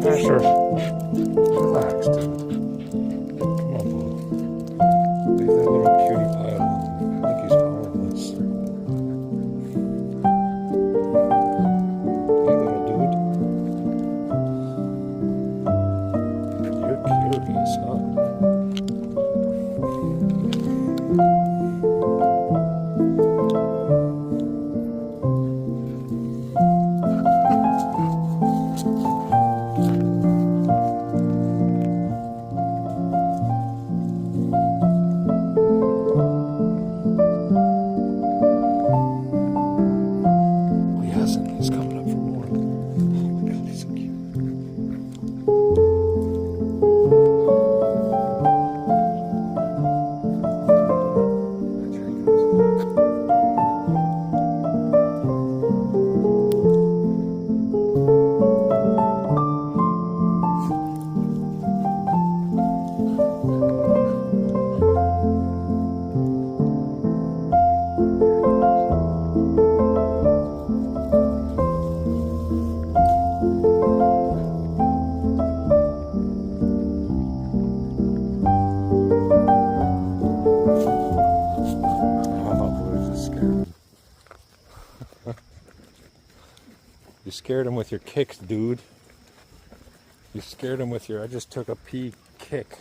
Asher, relax, dude. Come on, boo. Leave that little cutie pie alone. I think he's following us. Hey, little dude. You're curious, huh? He's coming up for more. Oh my God, he's so cute. There he goes. You scared him with your kicks, dude. You scared him with your, I just took a pee kick.